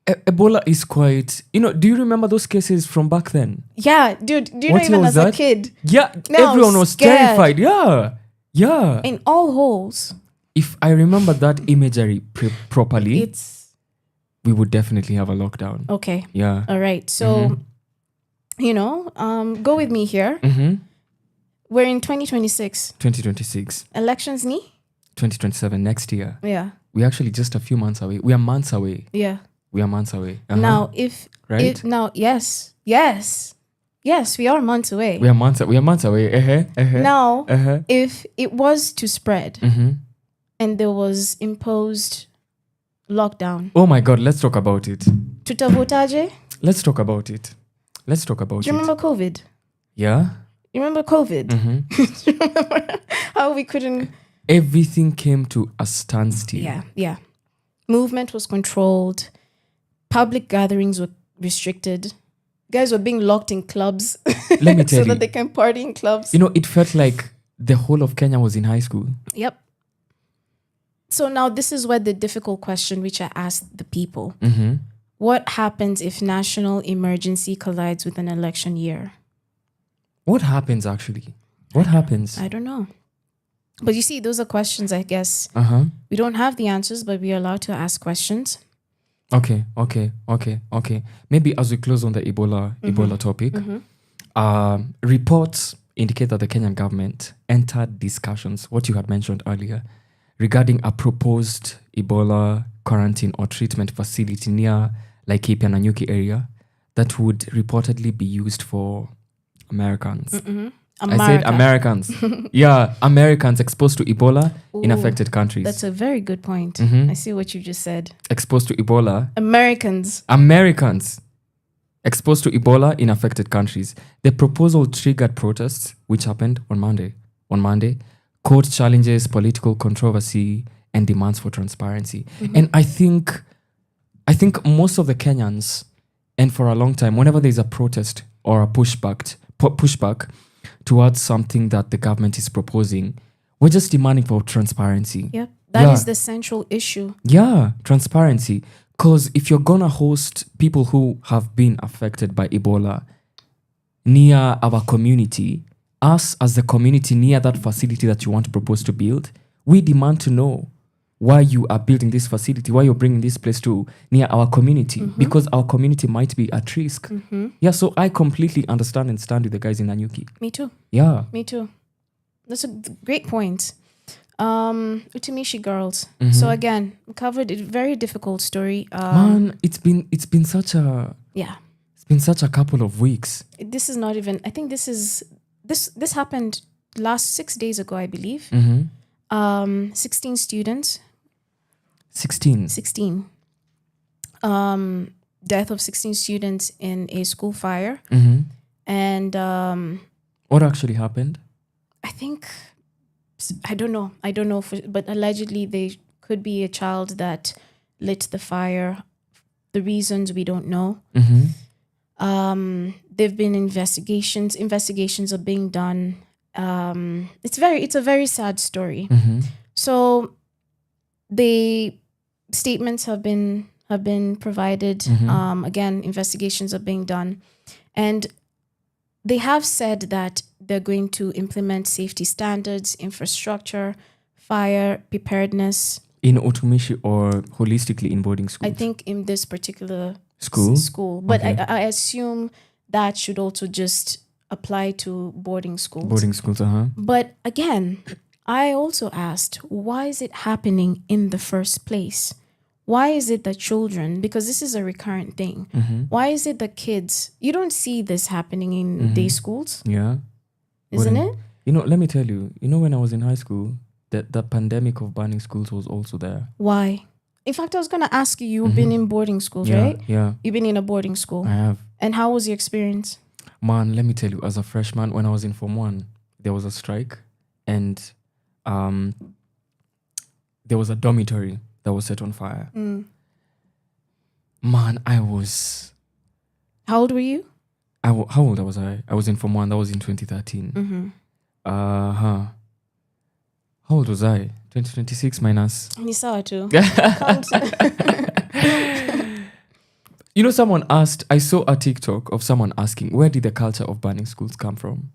Ebola is quite. Do you remember those cases from back then? Yeah, dude. Do you know even as a kid? Yeah, everyone was terrified. Yeah. In all holes. If I remember that imagery properly, we would definitely have a lockdown. Okay. Yeah. All right. So. Go with me here. We're in 2026. 2026. Elections ni? 2027 next year. Yeah. We're actually just a few months away. We are months away. Yeah. We are months away. Now, yes, we are months away. We are months away. Now, if it was to spread and there was imposed lockdown. Oh my God, let's talk about it. Tutavotaje? Let's talk about it. Do you remember COVID? Yeah. You remember COVID? Do you remember how we couldn't... Everything came to a standstill. Yeah. Movement was controlled. Public gatherings were restricted. Guys were being locked in clubs. Let me tell you. So that they can party in clubs. It felt like the whole of Kenya was in high school. Yep. So now this is where the difficult question which I asked the people. What happens if national emergency collides with an election year? What happens actually? What happens? I don't know. But you see, those are questions, I guess. We don't have the answers, but we are allowed to ask questions. Okay. Maybe as we close on the Ebola topic, reports indicate that the Kenyan government entered discussions, what you had mentioned earlier, regarding a proposed Ebola quarantine or treatment facility near Laikipia and Nanyuki area that would reportedly be used for Americans. I said Americans. Yeah, Americans exposed to Ebola in affected countries. That's a very good point. I see what you just said. Exposed to Ebola. Americans exposed to Ebola in affected countries. The proposal triggered protests, which happened on Monday. Court challenges, political controversy, and demands for transparency. And I think most of the Kenyans, and for a long time, whenever there's a protest or a pushback towards something that the government is proposing, we're just demanding for transparency. Yep, that is the central issue. Yeah, transparency. Because if you're gonna host people who have been affected by Ebola near our community, us as the community near that facility that you want to propose to build, we demand to know why you are building this facility, why you're bringing this place to near our community, because our community might be at risk. Yeah, so I completely understand and stand with the guys in Nanyuki. Me too. Yeah. Me too. That's a great point. Utimishi girls. So again, we covered a very difficult story. Man, it's been such a It's been such a couple of weeks. This is not even. I think this happened last 6 days ago, I believe. 16 students. 16. death of 16 students in a school fire. And What actually happened? I think, I don't know, but allegedly they could be a child that lit the fire. The reasons we don't know. There've been investigations are being done. It's a very sad story. So the statements have been provided. Again, investigations are being done, and they have said that they're going to implement safety standards, infrastructure, fire preparedness. In Otumishi or holistically in boarding schools? I think in this particular school. But okay. I assume that should also just apply to boarding schools. Boarding schools, But again, I also asked, why is it happening in the first place? Why is it that children, because this is a recurrent thing, why is it that kids, you don't see this happening in day schools? Yeah. Isn't it? You know, let me tell you, when I was in high school, the pandemic of burning schools was also there. Why? In fact, I was going to ask you, you've been in boarding schools, right? Yeah. You've been in a boarding school. I have. And how was your experience? Man, let me tell you, as a freshman, when I was in Form 1, there was a strike and there was a dormitory that was set on fire. Man, I was... How old were you? How old was I? I was in Form 1. That was in 2013. How old was I? 2026 minus... Ni sawa tu. Someone asked, I saw a TikTok of someone asking, where did the culture of burning schools come from?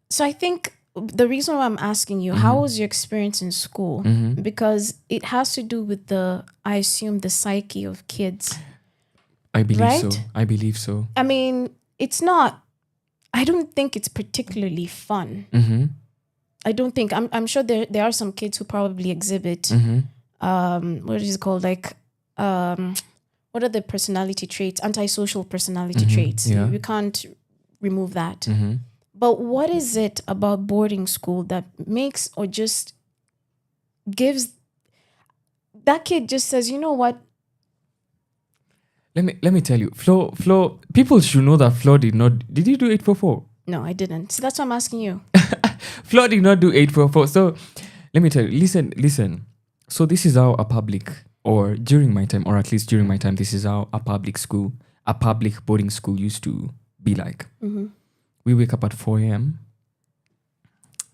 So I think the reason why I'm asking you, how was your experience in school? Because it has to do with I assume, the psyche of kids. I believe right? so. I believe so. I mean, I don't think it's particularly fun. I don't think, I'm sure there are some kids who probably exhibit, what is it called? Like, what are the personality traits? Antisocial personality traits. Yeah. You can't remove that. But what is it about boarding school that makes or just gives that kid just says, you know what? Let me tell you, Flo, people should know that Flo did you do 844? No, I didn't. So that's what I'm asking you. Flo did not do 844. So let me tell you, listen. So this is how a public, or during my time, or at least during my time, this is how a public boarding school used to be like. We wake up at 4 a.m.,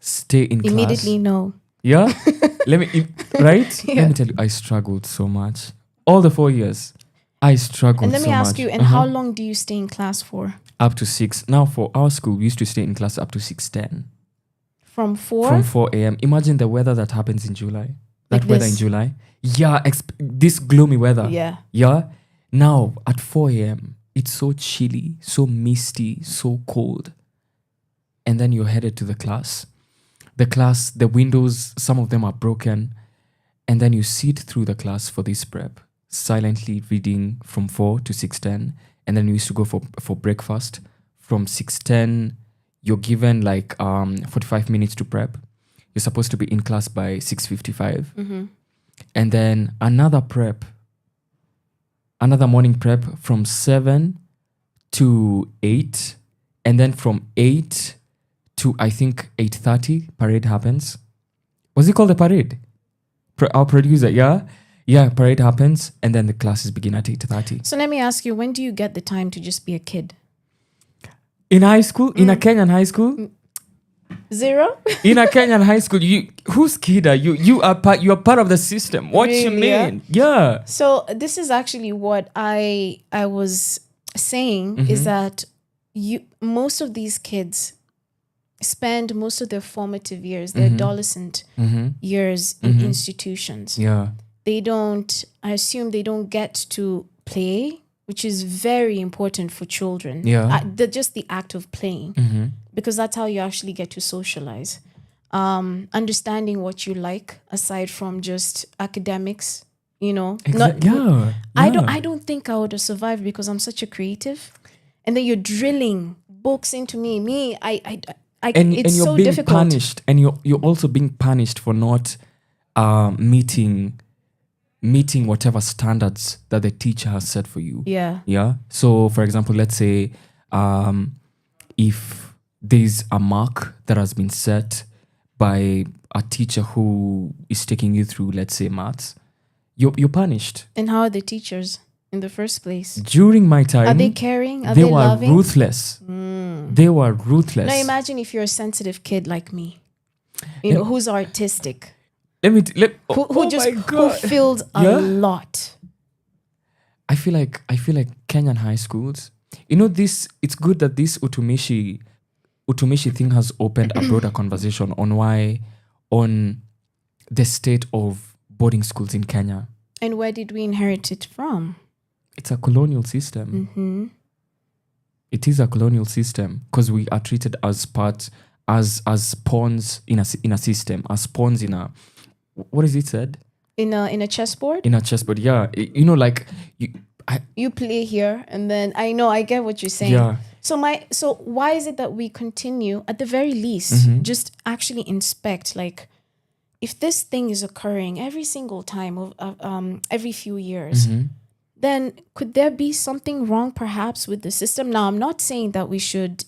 stay in class. Immediately no. Yeah? Right? Yeah. Let me tell you, I struggled so much. All the 4 years, I struggled so much. And let me ask you, and how long do you stay in class for? Up to 6. Now for our school, we used to stay in class up to 6:10. From 4? From 4 a.m. Imagine the weather that happens in July. That Like weather this? in July. Yeah, this gloomy weather. Yeah. Yeah. Now at 4 a.m., it's so chilly, so misty, so cold. And then you're headed to the class. The windows, some of them are broken. And then you sit through the class for this prep, silently reading from 4 to 6:10. And then you used to go for breakfast. From 6:10, you're given like 45 minutes to prep. You're supposed to be in class by 6:55. And then another morning prep from 7 to 8. And then from 8 to, I think, 8:30, parade happens. Was it called a parade? Our producer, yeah? Yeah, parade happens. And then the classes begin at 8:30. So let me ask you, when do you get the time to just be a kid? In high school? In a Kenyan high school? 0? In a Kenyan high school, whose kid are you? You are part of the system. What you Really, yeah? mean? Yeah. So this is actually what I was saying is that most of these kids spend most of their formative years, their adolescent years in institutions. Yeah. I assume they don't get to play, which is very important for children. Yeah. Just the act of playing, because that's how you actually get to socialize. Understanding what you like aside from just academics, Yeah. I don't think I would have survived because I'm such a creative. And then you're drilling books into me. It's you're so being difficult. punished, and you're also being punished for not meeting meeting whatever standards that the teacher has set for you. Yeah. Yeah. So, for example, let's say if there's a mark that has been set by a teacher who is taking you through, let's say, maths, you're punished. And how are the teachers in the first place? During my time, Are they caring? Are they they were loving? ruthless. They were ruthless. Now imagine if you're a sensitive kid like me, you know, who's artistic, who who feels a lot. I feel like Kenyan high schools, you know, this, it's good that this utumishi thing has opened a broader conversation on the state of boarding schools in Kenya. And where did we inherit it from? It's a colonial system. Mm-hmm. It is a colonial system because we are treated as pawns in a system, as pawns in a, what is it said? In a chessboard? In a chessboard, yeah. You know, like you play here, and then I get what you're saying. Yeah. So why is it that we continue, at the very least, just actually inspect, like, if this thing is occurring every single time of every few years, then could there be something wrong perhaps with the system? Now, I'm not saying that we should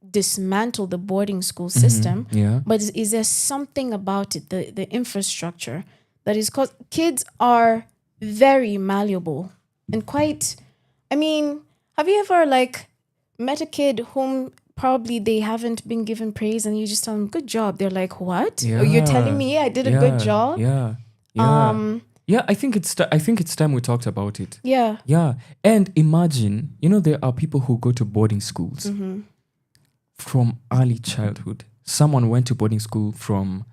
dismantle the boarding school system, but is there something about it, the infrastructure, that is cause kids are very malleable and quite, I mean, have you ever like met a kid whom probably they haven't been given praise and you just tell them good job, they're like, what? Yeah. Oh, you're telling me I did a good job? Yeah, I think it's time we talked about it. Yeah. And imagine, you know, there are people who go to boarding schools from early childhood. Someone went to boarding school from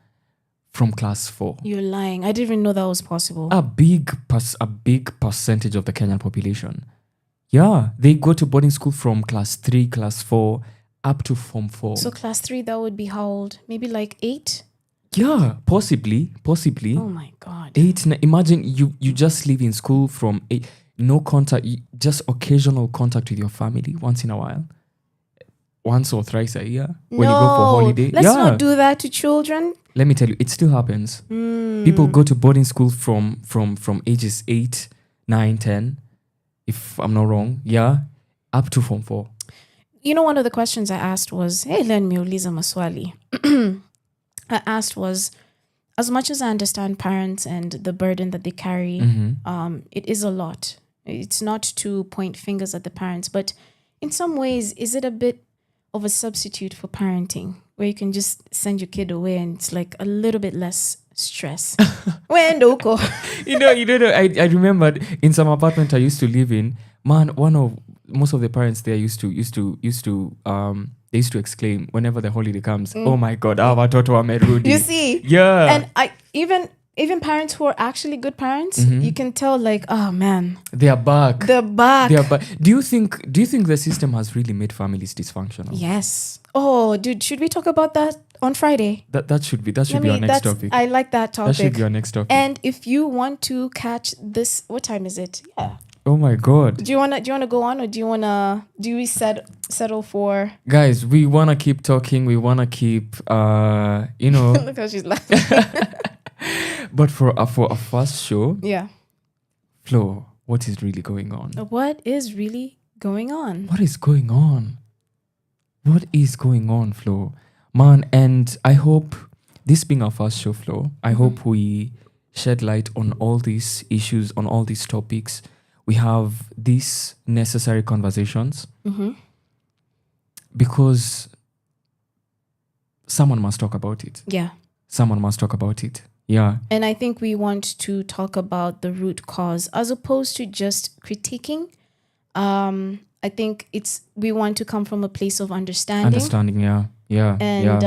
class 4. You're lying. I didn't even know that was possible. A big percentage of the Kenyan population. Yeah, they go to boarding school from class 3, class 4, up to form 4. So class 3, that would be how old? Maybe like 8? Yeah, possibly. Oh my God. 8. Imagine you just live in school from 8, no contact, just occasional contact with your family once in a while. Once or thrice a year when you go for holiday. Let's not do that to children. Let me tell you, it still happens. People go to boarding school from ages 8, 9, 10, if I'm not wrong. Yeah, up to form 4. You know, one of the questions I asked was, hey, len miuliza maswali. I asked was, as much as I understand parents and the burden that they carry, it is a lot. It's not to point fingers at the parents, but in some ways, is it a bit of a substitute for parenting where you can just send your kid away and it's like a little bit less stress? I remembered in some apartment I used to live in, man, most of the parents there used to exclaim whenever the holiday comes, oh my God, our watoto wamerudi. You see? Yeah. And even parents who are actually good parents, you can tell like, oh man, they are back. They're back. Do you think the system has really made families dysfunctional? Yes. Oh, dude, should we talk about that on Friday? That should be our next topic. I like that topic. That should be our next topic. And if you want to catch this, what time is it? Yeah. Oh my God. Do you wanna go on, or do we settle for? Guys, we wanna keep talking. We wanna keep Look how she's laughing. But for a first show, yeah. Flo, what is really going on? What is really going on? What is going on? What is going on, Flo? Man, and I hope, this being our first show, Flo, I hope we shed light on all these issues, on all these topics. We have these necessary conversations because someone must talk about it. Yeah. Someone must talk about it. Yeah. And I think we want to talk about the root cause as opposed to just critiquing. I think we want to come from a place of understanding. Yeah. And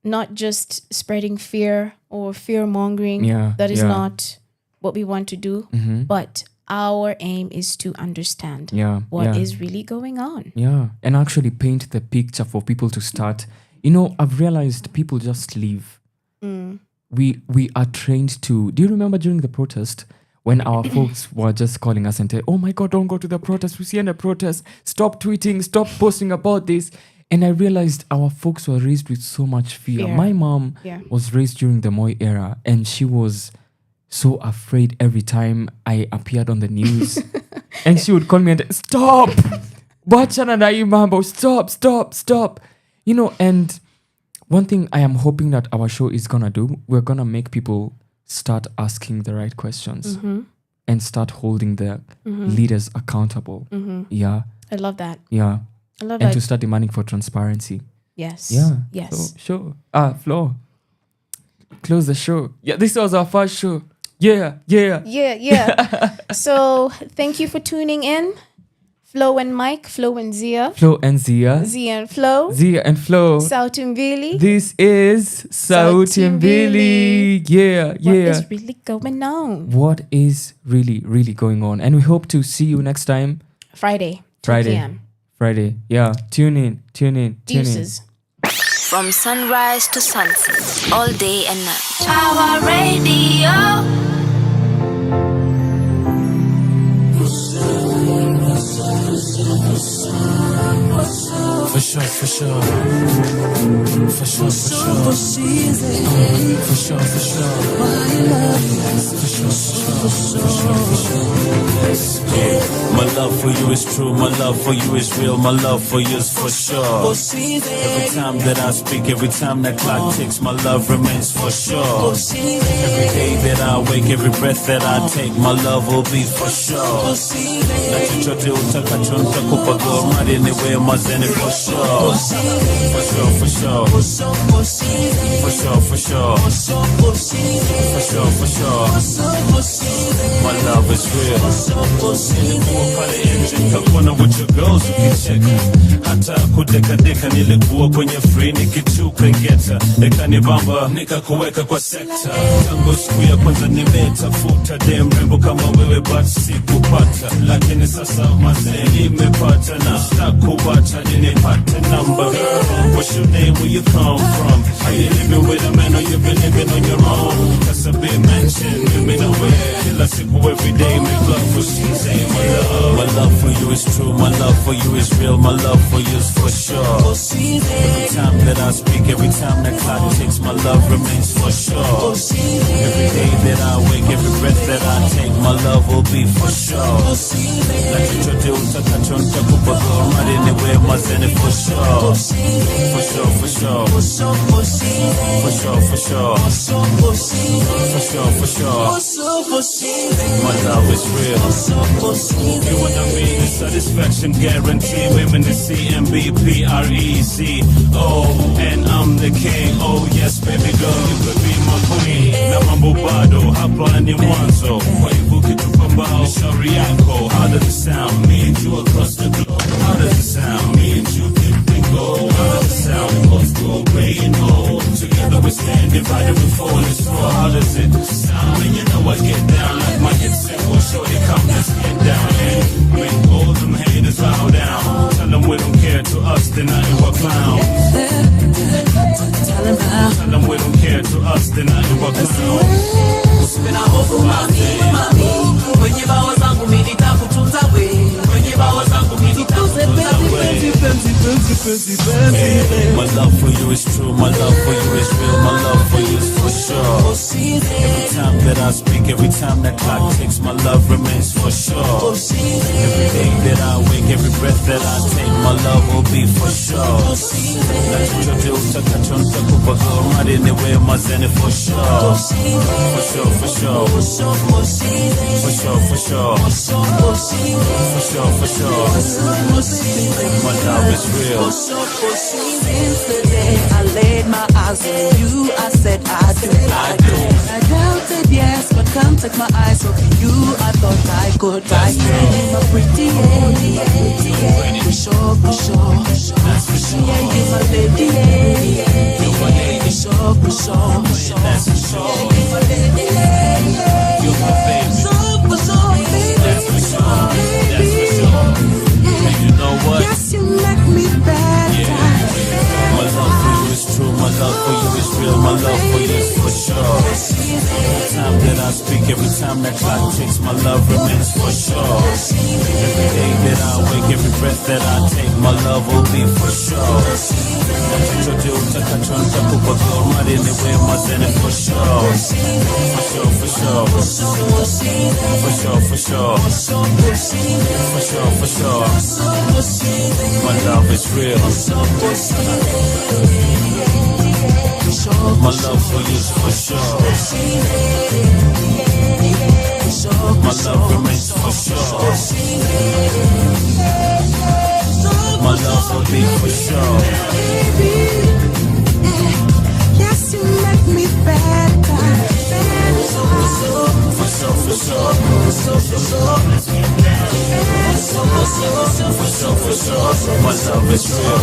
not just spreading fear or fear mongering. Yeah. That is not what we want to do. But our aim is to understand what is really going on. Yeah. And actually paint the picture for people to start. You know, I've realized people just leave. We are trained to. Do you remember during the protest when our folks were just calling us and saying, "Oh my God, don't go to the protest. We see in the protest. Stop tweeting. Stop posting about this." And I realized our folks were raised with so much fear. My mom was raised during the Moi era, and she was so afraid every time I appeared on the news. And she would call me and stop! Wachana na hii mambo, stop. You know, and one thing I am hoping that our show is gonna do, we're gonna make people start asking the right questions and start holding the leaders accountable. Yeah. I love that. Yeah. I love and that. to start demanding for transparency. Yes. Yeah. Yes. So, sure. Flo, close the show. Yeah, this was our first show. Yeah. So thank you for tuning in. Flo and Mike, Flo and Ziya. Flo and Ziya. Ziya and Flo. Ziya and Flo. Sauti Mbili. This is Sauti Mbili. Yeah. What is really going on? What is really going on? And we hope to see you next time. Friday. 2 p.m. Friday. Yeah. Tune in. Deuces. From sunrise to sunset, all day and night. Our radio. For sure. For sure. My love for you is true, my love for you is real, my love for you is for sure. Every time that I speak, every time that clock ticks, my love remains for sure. Every day that I wake, every breath that I take, my love will be for sure. Chochote utakacho kupago mari niwe mazene for sure. For sure. My love is real. Kakona with your girls ukicheka. Hata kudeka nilikuwa kwenye free nikichuka ngeta. Nikanibamba nikakuweka kwa sekta. Tangu siku ya kwanza nimetafuta dem rembo kama wewe but sikupata. Lakini sasa mazee nimepata na sitakuacha nipate number. What's your name, where you come from? Are you living with a man or you been living on your own? That's a big mansion, you been aware. Kila siku every day, make love for season. My love for you is true, my love for you is real, my love for you is for sure. Every time that I speak, every time that clock ticks, my love remains for sure. Every day that I wake, every breath that I take, my love will be for sure. Like chochote utakacho nitakupago mari niwe mazene for sure. For sure. My love is real. You what I mean? The satisfaction guarantee. Women the CMBPREC. Oh, and I'm the king. Oh yes, baby girl, you could be my queen. Na mambo bado hapa ni mwanzo. Kwa hivyo kitupambao shauri yako. How does it sound? Me and you across the globe. How does it sound? Me and you go. How does it sound? Both go gray and old. Together we stand divided before this floor. How does it sound? And you know I get down like my hits simple. Shorty come, let's get down and make all them haters bow down. Tell them we don't care, to us they're nothing but clowns. Tell them we don't care, to us they're nothing but clowns. Usipena hofu mami, kwenye bawa zangu mimi nitakutunza we. Kwenye bawa zangu mimi nitakutunza we. My love for you is true, my love for you is real, my love for you is for sure. Every time that I speak, every time that clock ticks, my love remains for sure. Every day that I wake, every breath that I take, my love will be for sure. Like chochote utakacho nitakupago mari niwe mazene for sure. For sure. My love is real. Since the day I laid my eyes on you, I said I do. I doubted, yes, but can't take my eyes off you. I thought I could. I said you're my pretty, for sure. That's for sure. Yeah, you're my lady, you're my lady, for sure. That's for sure. You're my lady, you're my baby, for sure, baby. That's for sure. And you know what? Yes, you make me better. My love for you is true, my love for you is real, my love for you is for sure. Every time that I speak, every time that clock ticks, my love remains for sure. Every day that I wake, every breath that I take, my love will be for sure. Chochote utakacho nitakupago mari niwe mazene for sure. sure, for sure. For sure, for sure. For sure, for sure. My love is real. My love for you is for sure. My love remains for sure. My love will be for sure. Yes, you make me better. For sure, for sure. For sure, for sure. My love is real.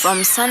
From Sun